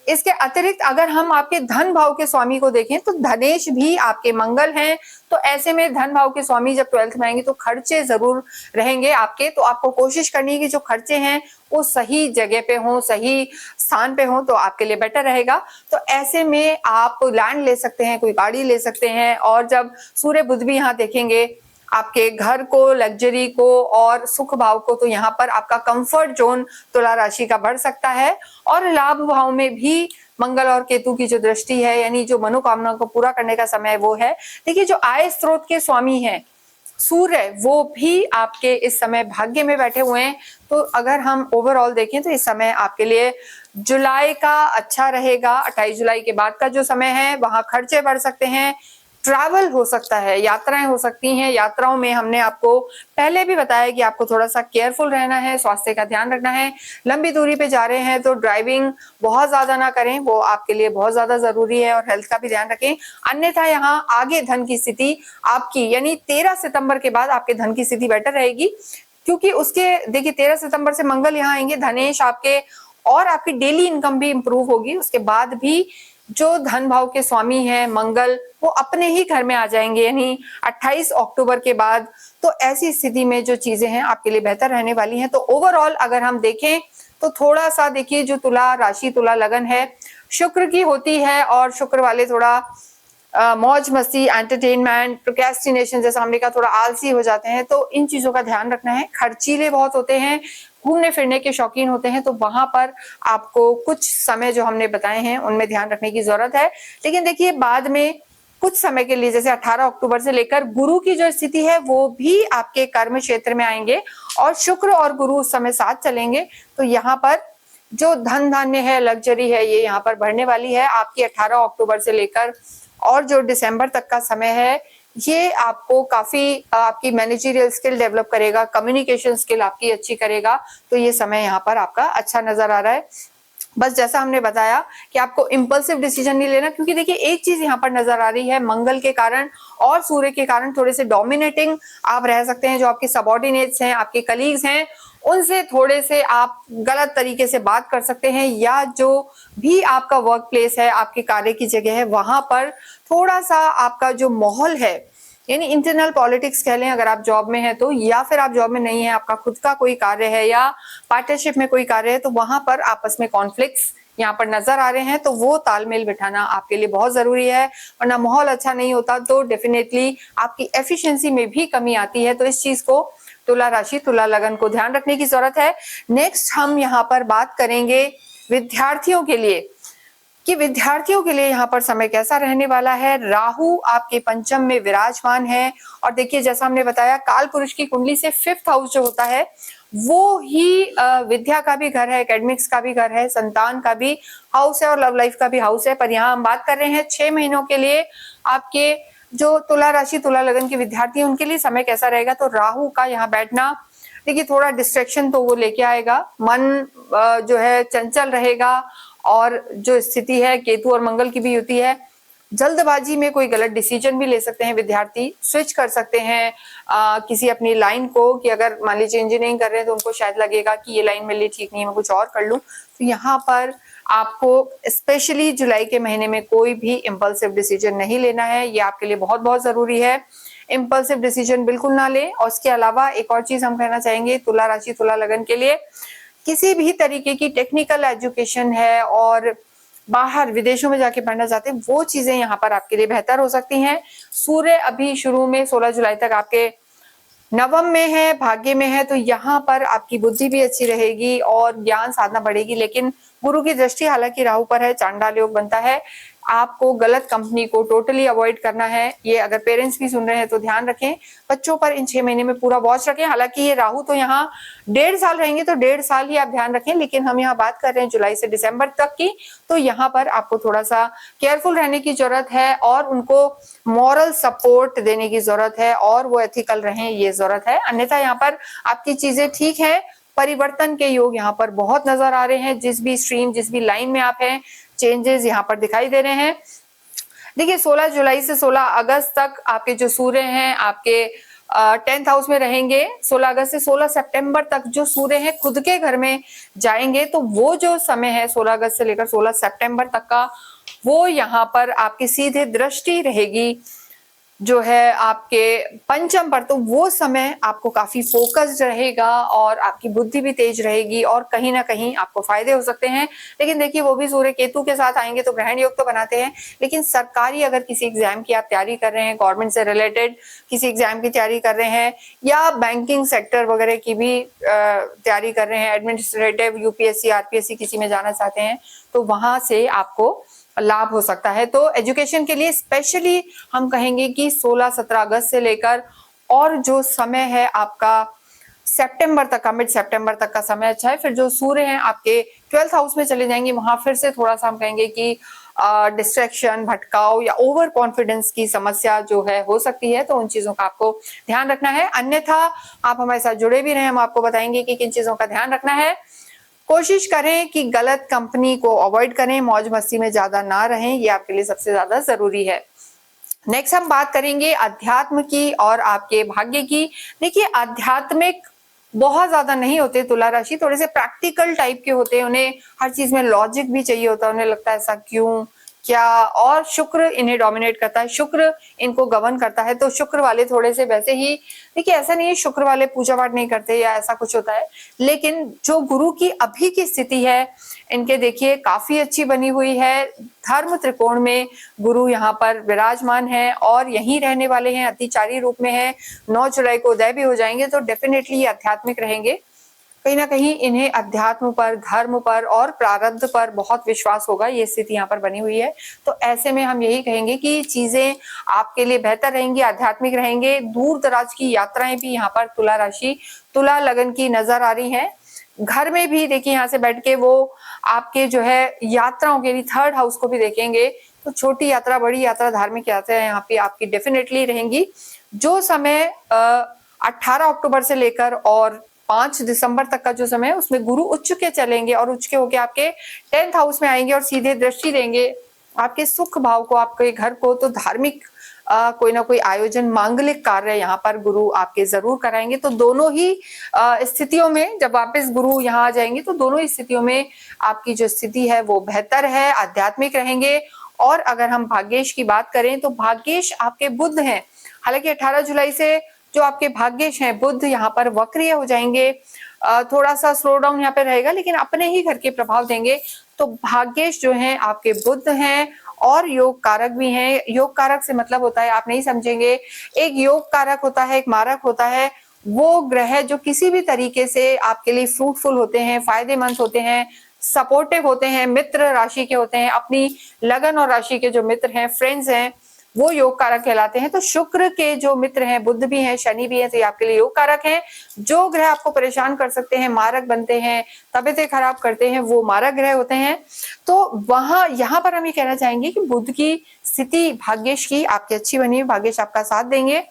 इसके अतिरिक्त अगर हम आपके धन भाव के स्वामी को देखें तो धनेश भी आपके मंगल हैं। तो ऐसे में धन भाव के स्वामी जब 12th में आएंगे तो खर्चे जरूर रहेंगे आपके। तो आपको कोशिश करनी है कि जो खर्चे हैं वो सही जगह पे हों, सही स्थान पे हों, तो आपके लिए बेटर रहेगा। तो ऐसे में आप लैंड ले सकते हैं, कोई गाड़ी ले सकते हैं। और जब सूर्य बुध भी यहाँ देखेंगे आपके घर को, लग्जरी को और सुख भाव को, तो यहाँ पर आपका कंफर्ट जोन तुला राशि का बढ़ सकता है। और लाभ भाव में भी मंगल और केतु की जो दृष्टि है, यानी जो मनोकामना को पूरा करने का समय वो है। देखिए जो आय स्रोत के स्वामी हैं सूर्य, वो भी आपके इस समय भाग्य में बैठे हुए हैं। तो अगर हम ओवरऑल देखें तो इस समय आपके लिए जुलाई का अच्छा रहेगा। 28 जुलाई के बाद का जो समय है वहां खर्चे बढ़ सकते हैं, ट्रैवल हो सकता है, यात्राएं हो सकती हैं। यात्राओं में हमने आपको पहले भी बताया कि आपको थोड़ा सा केयरफुल रहना है, स्वास्थ्य का ध्यान रखना है। लंबी दूरी पे जा रहे हैं तो ड्राइविंग बहुत ज्यादा ना करें, वो आपके लिए बहुत ज्यादा जरूरी है। और हेल्थ का भी ध्यान रखें। अन्यथा यहाँ आगे धन की स्थिति आपकी, यानी 13 सितंबर के बाद आपके धन की स्थिति बेटर रहेगी, क्योंकि उसके देखिए 13 सितंबर से मंगल यहाँ आएंगे। धनेश आपके और आपकी डेली इनकम भी इंप्रूव होगी। उसके बाद भी जो धन भाव के स्वामी हैं मंगल, वो अपने ही घर में आ जाएंगे, यानी 28 अक्टूबर के बाद। तो ऐसी स्थिति में जो चीजें हैं आपके लिए बेहतर रहने वाली हैं। तो ओवरऑल अगर हम देखें तो थोड़ा सा देखिए, जो तुला राशि तुला लगन है शुक्र की होती है, और शुक्र वाले थोड़ा मौज मस्ती, एंटरटेनमेंट, प्रोक्रेस्टिनेशन, जैसा हमने कहा थोड़ा आलसी हो जाते हैं। तो इन चीजों का ध्यान रखना है। खर्चीले बहुत होते हैं, घूमने फिरने के शौकीन होते हैं, तो वहां पर आपको कुछ समय जो हमने बताए हैं उनमें ध्यान रखने की जरूरत है। लेकिन देखिए बाद में कुछ समय के लिए, जैसे 18 अक्टूबर से लेकर गुरु की जो स्थिति है वो भी आपके कर्म क्षेत्र में आएंगे और शुक्र और गुरु उस समय साथ चलेंगे। तो यहाँ पर जो धन धान्य है, लग्जरी है, ये यहाँ पर बढ़ने वाली है आपकी 18 अक्टूबर से लेकर, और जो दिसंबर तक का समय है ये आपको काफी आपकी मैनेजरियल स्किल डेवलप करेगा, कम्युनिकेशन स्किल आपकी अच्छी करेगा। तो ये समय यहाँ पर आपका अच्छा नजर आ रहा है। बस जैसा हमने बताया कि आपको इम्पल्सिव डिसीजन नहीं लेना, क्योंकि देखिए एक चीज यहाँ पर नजर आ रही है, मंगल के कारण और सूर्य के कारण थोड़े से डोमिनेटिंग आप रह सकते हैं। जो आपके सबॉर्डिनेट्स हैं, आपके कलीग्स हैं, उनसे थोड़े से आप गलत तरीके से बात कर सकते हैं, या जो भी आपका वर्क प्लेस है, आपके कार्य की जगह है, वहां पर थोड़ा सा आपका जो माहौल है, यानी इंटरनल पॉलिटिक्स कह लें अगर आप जॉब में है तो, या फिर आप जॉब में नहीं है, आपका खुद का कोई कार्य है या पार्टनरशिप में कोई कार्य है, तो वहां पर आपस में कॉन्फ्लिक्ट्स यहाँ पर नजर आ रहे हैं। तो वो तालमेल बिठाना आपके लिए बहुत जरूरी है, वरना माहौल अच्छा नहीं होता तो डेफिनेटली आपकी एफिशिएंसी में भी कमी आती है। तो इस चीज को तुला राशि तुला लगन को ध्यान रखने की जरूरत है। नेक्स्ट हम यहाँ पर बात करेंगे विद्यार्थियों के लिए, कि विद्यार्थियों के लिए यहाँ पर समय कैसा रहने वाला है। राहु आपके पंचम में विराजमान है, और देखिए जैसा हमने बताया काल पुरुष की कुंडली से 5th हाउस जो होता है वो ही विद्या का भी घर है, एकेडमिक्स का भी घर है, संतान का भी हाउस है और लव लाइफ का भी हाउस है। पर यहाँ हम बात कर रहे हैं 6 महीनों के लिए आपके जो तुला राशि तुला लगन के विद्यार्थी हैं उनके लिए समय कैसा रहेगा। तो राहु का यहाँ बैठना देखिए थोड़ा डिस्ट्रैक्शन तो वो लेके आएगा, मन जो है चंचल रहेगा, और जो स्थिति है केतु और मंगल की भी होती है, जल्दबाजी में कोई गलत डिसीजन भी ले सकते हैं विद्यार्थी, स्विच कर सकते हैं किसी अपनी लाइन को, कि अगर मान लीजिए इंजीनियरिंग कर रहे हैं तो उनको शायद लगेगा कि ये लाइन मेरे लिए ठीक नहीं है, मैं कुछ और कर लूं। तो यहाँ पर आपको स्पेशली जुलाई के महीने में कोई भी इम्पल्सिव डिसीजन नहीं लेना है, ये आपके लिए बहुत बहुत जरूरी है। इम्पल्सिव डिसीजन बिल्कुल ना लें। और इसके अलावा एक और चीज हम कहना चाहेंगे तुला राशि तुला लगन के लिए, किसी भी तरीके की टेक्निकल एजुकेशन है और बाहर विदेशों में जाके पढ़ना चाहते हैं, वो चीजें यहाँ पर आपके लिए बेहतर हो सकती हैं। सूर्य अभी शुरू में 16 जुलाई तक आपके नवम में है, भाग्य में है, तो यहाँ पर आपकी बुद्धि भी अच्छी रहेगी और ज्ञान साधना बढ़ेगी। लेकिन गुरु की दृष्टि हालांकि राहु पर है, चांडाल योग बनता है। आपको गलत कंपनी को टोटली अवॉइड करना है। ये अगर पेरेंट्स भी सुन रहे हैं तो ध्यान रखें, बच्चों पर इन 6 महीने में पूरा वॉच रखें। हालांकि ये राहु तो यहाँ 1.5 साल रहेंगे, तो 1.5 साल ही आप ध्यान रखें, लेकिन हम यहाँ बात कर रहे हैं जुलाई से दिसंबर तक की, तो यहाँ पर आपको थोड़ा सा केयरफुल रहने की जरूरत है और उनको मॉरल सपोर्ट देने की जरूरत है, और वो एथिकल रहें ये जरूरत है। अन्यथा यहाँ पर आपकी चीजें ठीक है, परिवर्तन के योग यहाँ पर बहुत नजर आ रहे हैं। जिस भी स्ट्रीम, जिस भी लाइन में आप हैं, चेंजेस यहाँ पर दिखाई दे रहे हैं। देखिए 16 जुलाई से 16 अगस्त तक आपके जो सूर्य हैं आपके 10th हाउस में रहेंगे। 16 अगस्त से 16 सितंबर तक जो सूर्य हैं खुद के घर में जाएंगे, तो वो जो समय है 16 अगस्त से लेकर 16 सितंबर तक का, वो यहाँ पर आपकी सीधे दृष्टि रहेगी जो है आपके पंचम पर, तो वो समय आपको काफी फोकस्ड रहेगा और आपकी बुद्धि भी तेज रहेगी और कहीं ना कहीं आपको फायदे हो सकते हैं। लेकिन देखिए वो भी सूर्य केतु के साथ आएंगे तो ग्रहण योग तो बनाते हैं, लेकिन सरकारी अगर किसी एग्जाम की आप तैयारी कर रहे हैं, गवर्नमेंट से रिलेटेड किसी एग्जाम की तैयारी कर रहे हैं, या बैंकिंग सेक्टर वगैरह की भी तैयारी कर रहे हैं, एडमिनिस्ट्रेटिव, यूपीएससी, आरपीएससी किसी में जाना चाहते हैं, तो वहां से आपको लाभ हो सकता है। तो एजुकेशन के लिए स्पेशली हम कहेंगे कि 16-17 अगस्त से लेकर और जो समय है आपका सितंबर तक का, मिड सितंबर तक का समय अच्छा है। फिर जो सूर्य हैं आपके 12th हाउस में चले जाएंगे, वहां फिर से थोड़ा सा हम कहेंगे कि डिस्ट्रैक्शन, भटकाव या ओवर कॉन्फिडेंस की समस्या जो है हो सकती है, तो उन चीजों का आपको ध्यान रखना है। अन्यथा आप हमारे साथ जुड़े भी रहे, हम आपको बताएंगे कि किन चीजों का ध्यान रखना है। कोशिश करें कि गलत कंपनी को अवॉइड करें, मौज मस्ती में ज्यादा ना रहें, ये आपके लिए सबसे ज्यादा जरूरी है। नेक्स्ट हम बात करेंगे अध्यात्म की और आपके भाग्य की। देखिए आध्यात्मिक बहुत ज्यादा नहीं होते तुला राशि, थोड़े से प्रैक्टिकल टाइप के होते हैं, उन्हें हर चीज में लॉजिक भी चाहिए होता है, उन्हें लगता है ऐसा क्यों क्या, और शुक्र इन्हें डोमिनेट करता है, शुक्र इनको गवर्न करता है। तो शुक्र वाले थोड़े से वैसे ही, देखिए ऐसा नहीं है शुक्र वाले पूजा पाठ नहीं करते या ऐसा कुछ होता है, लेकिन जो गुरु की अभी की स्थिति है इनके देखिए काफी अच्छी बनी हुई है। धर्म त्रिकोण में गुरु यहाँ पर विराजमान है और यहीं रहने वाले हैं, अतिचारी रूप में है। 9 जुलाई को उदय भी हो जाएंगे, तो डेफिनेटली ये आध्यात्मिक रहेंगे। कहीं ना कहीं इन्हें अध्यात्म पर, धर्म पर और प्रारब्ध पर बहुत विश्वास होगा, ये स्थिति यहाँ पर बनी हुई है। तो ऐसे में हम यही कहेंगे कि चीजें आपके लिए बेहतर रहेंगी, आध्यात्मिक रहेंगे। दूर दराज की यात्राएं भी यहाँ पर तुला राशि, तुला लगन की नजर आ रही हैं। घर में भी देखिए यहाँ से बैठ के वो आपके जो है यात्राओं के लिए 3rd हाउस को भी देखेंगे, तो छोटी यात्रा, बड़ी यात्रा, धार्मिक यात्रा यहाँ पे आपकी डेफिनेटली रहेंगी। जो समय 18 अक्टूबर से लेकर और 5 दिसंबर तक का जो समय है उसमें गुरु उच्च के चलेंगे और उच्च के होके आपके 10th हाउस में आएंगे और सीधे दृष्टि देंगे आपके सुख भाव को, आपके घर को। तो धार्मिक कोई ना कोई आयोजन, मांगलिक कार्य यहाँ पर गुरु आपके जरूर कराएंगे। तो दोनों ही स्थितियों में जब वापस गुरु यहाँ आ जाएंगे तो दोनों ही स्थितियों में आपकी जो स्थिति है वो बेहतर है, आध्यात्मिक रहेंगे। और अगर हम भाग्येश की बात करें तो भाग्येश आपके बुध हैं। हालांकि 18 जुलाई से जो आपके भाग्येश हैं बुध यहाँ पर वक्रिय हो जाएंगे, थोड़ा सा स्लो डाउन यहाँ पे रहेगा, लेकिन अपने ही घर के प्रभाव देंगे। तो भाग्येश जो हैं आपके बुध हैं और योग कारक भी हैं। योग कारक से मतलब होता है, आप नहीं समझेंगे, एक योग कारक होता है, एक मारक होता है, वो ग्रह जो किसी भी तरीके से आपके लिए फ्रूटफुल होते हैं, फायदेमंद होते हैं, सपोर्टिव होते हैं, मित्र राशि के होते हैं, अपनी लगन और राशि के जो मित्र हैं, फ्रेंड्स हैं, वो योग कारक कहलाते हैं। तो शुक्र के जो मित्र हैं, बुध भी हैं, शनि भी हैं, तो ये आपके लिए योग कारक हैं। जो ग्रह आपको परेशान कर सकते हैं, मारक बनते हैं, तबीयतें खराब करते हैं, वो मारक ग्रह होते हैं। तो वहां यहाँ पर हम ये कहना चाहेंगे कि बुध की स्थिति भाग्येश की आपकी अच्छी बनी है, भाग्येश आपका साथ देंगे।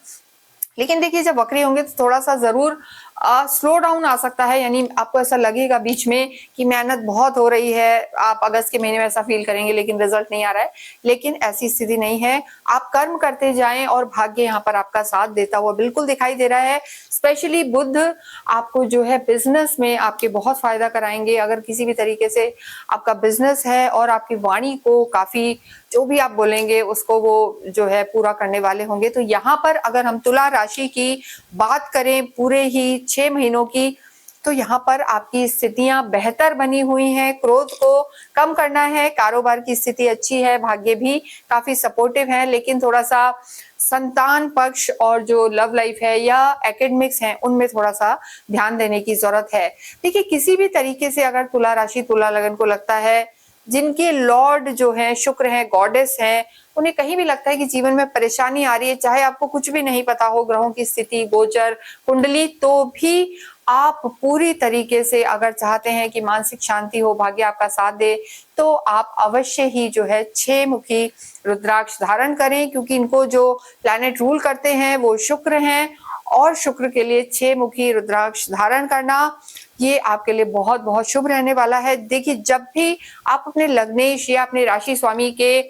लेकिन देखिए जब वक्री होंगे तो थोड़ा सा जरूर स्लो डाउन आ सकता है, यानी आपको ऐसा लगेगा बीच में कि मेहनत बहुत हो रही है, आप अगस्त के महीने में ऐसा फील करेंगे लेकिन रिजल्ट नहीं आ रहा है। लेकिन ऐसी स्थिति नहीं है, आप कर्म करते जाएं और भाग्य यहाँ पर आपका साथ देता हुआ बिल्कुल दिखाई दे रहा है। स्पेशली बुध आपको जो है बिजनेस में आपके बहुत फायदा कराएंगे। अगर किसी भी तरीके से आपका बिजनेस है और आपकी वाणी को काफी, जो भी आप बोलेंगे उसको वो जो है पूरा करने वाले होंगे। तो यहाँ पर अगर हम तुला राशि की बात करें पूरे ही 6 महीनों की, तो यहाँ पर आपकी स्थितियां बेहतर बनी हुई हैं। क्रोध को कम करना है, कारोबार की स्थिति अच्छी है, भाग्य भी काफी सपोर्टिव है, लेकिन थोड़ा सा संतान पक्ष और जो लव लाइफ है या एकेडमिक्स है उनमें थोड़ा सा ध्यान देने की जरूरत है। देखिए किसी भी तरीके से अगर तुला राशि, तुला लगन को लगता है जिनके लॉर्ड जो है शुक्र है, गॉडेस है, उन्हें कहीं भी लगता है कि जीवन में परेशानी आ रही है, चाहे आपको कुछ भी नहीं पता हो ग्रहों की स्थिति, गोचर, कुंडली, तो भी आप पूरी तरीके से अगर चाहते हैं कि मानसिक शांति हो, भाग्य आपका साथ दे, तो आप अवश्य ही जो है 6 मुखी रुद्राक्ष धारण करें, क्योंकि इनको जो प्लैनेट रूल करते हैं वो शुक्र हैं और शुक्र के लिए 6 मुखी रुद्राक्ष धारण करना ये आपके लिए बहुत बहुत शुभ रहने वाला है। देखिए जब भी आप अपने लग्नेश या अपने राशि स्वामी के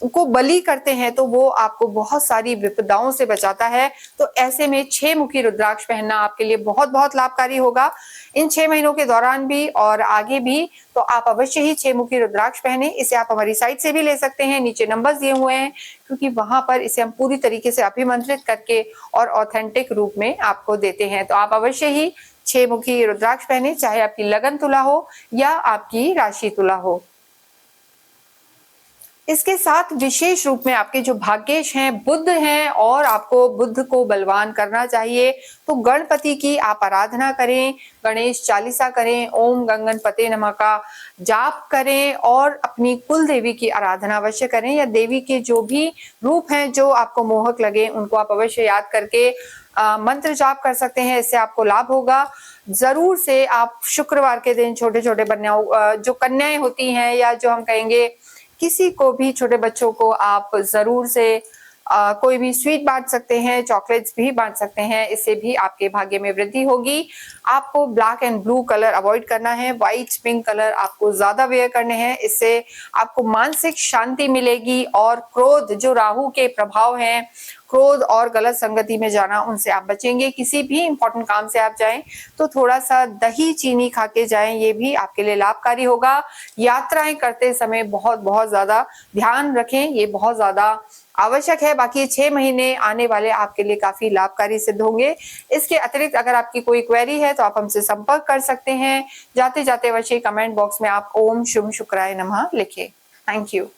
को बलि करते हैं तो वो आपको बहुत सारी विपदाओं से बचाता है। तो ऐसे में 6 मुखी रुद्राक्ष पहनना आपके लिए बहुत बहुत लाभकारी होगा इन 6 महीनों के दौरान भी और आगे भी। तो आप अवश्य ही 6 मुखी रुद्राक्ष पहने। इसे आप हमारी साइट से भी ले सकते हैं, नीचे नंबर्स दिए हुए हैं, क्योंकि वहां पर इसे हम पूरी तरीके से अभिमंत्रित करके और ऑथेंटिक रूप में आपको देते हैं। तो आप अवश्य ही 6 मुखी रुद्राक्ष पहने, चाहे आपकी लगन तुला हो या आपकी राशि तुला हो। इसके साथ विशेष रूप में आपके जो भाग्येश हैं बुध हैं और आपको बुध को बलवान करना चाहिए, तो गणपति की आप आराधना करें, गणेश चालीसा करें, ओम गंगनपते नमः का जाप करें और अपनी कुल देवी की आराधना अवश्य करें, या देवी के जो भी रूप हैं जो आपको मोहक लगे उनको आप अवश्य याद करके मंत्र जाप कर सकते हैं। इससे आपको लाभ होगा। जरूर से आप शुक्रवार के दिन छोटे छोटे कन्याओं, जो कन्याएं होती हैं या जो हम कहेंगे किसी को भी, छोटे बच्चों को आप जरूर से कोई भी स्वीट बांट सकते हैं, चॉकलेट्स भी बांट सकते हैं, इससे भी आपके भाग्य में वृद्धि होगी। आपको black and blue colour avoid करना है, व्हाइट पिंक कलर आपको ज्यादा वेयर करने हैं, इससे आपको मानसिक शांति मिलेगी। और क्रोध, जो राहु के प्रभाव हैं, क्रोध और गलत संगति में जाना, उनसे आप बचेंगे। किसी भी इंपॉर्टेंट काम से आप जाएं तो थोड़ा सा दही चीनी खा के जाएं, ये भी आपके लिए लाभकारी होगा। यात्राएं करते समय बहुत ज्यादा ध्यान रखें, ये बहुत ज्यादा आवश्यक है। बाकी 6 महीने आने वाले आपके लिए काफी लाभकारी सिद्ध होंगे। इसके अतिरिक्त अगर आपकी कोई क्वेरी है तो आप हमसे संपर्क कर सकते हैं। जाते जाते अवश्य कमेंट बॉक्स में आप ओम शुभ शुक्राय नमः लिखें। Thank you.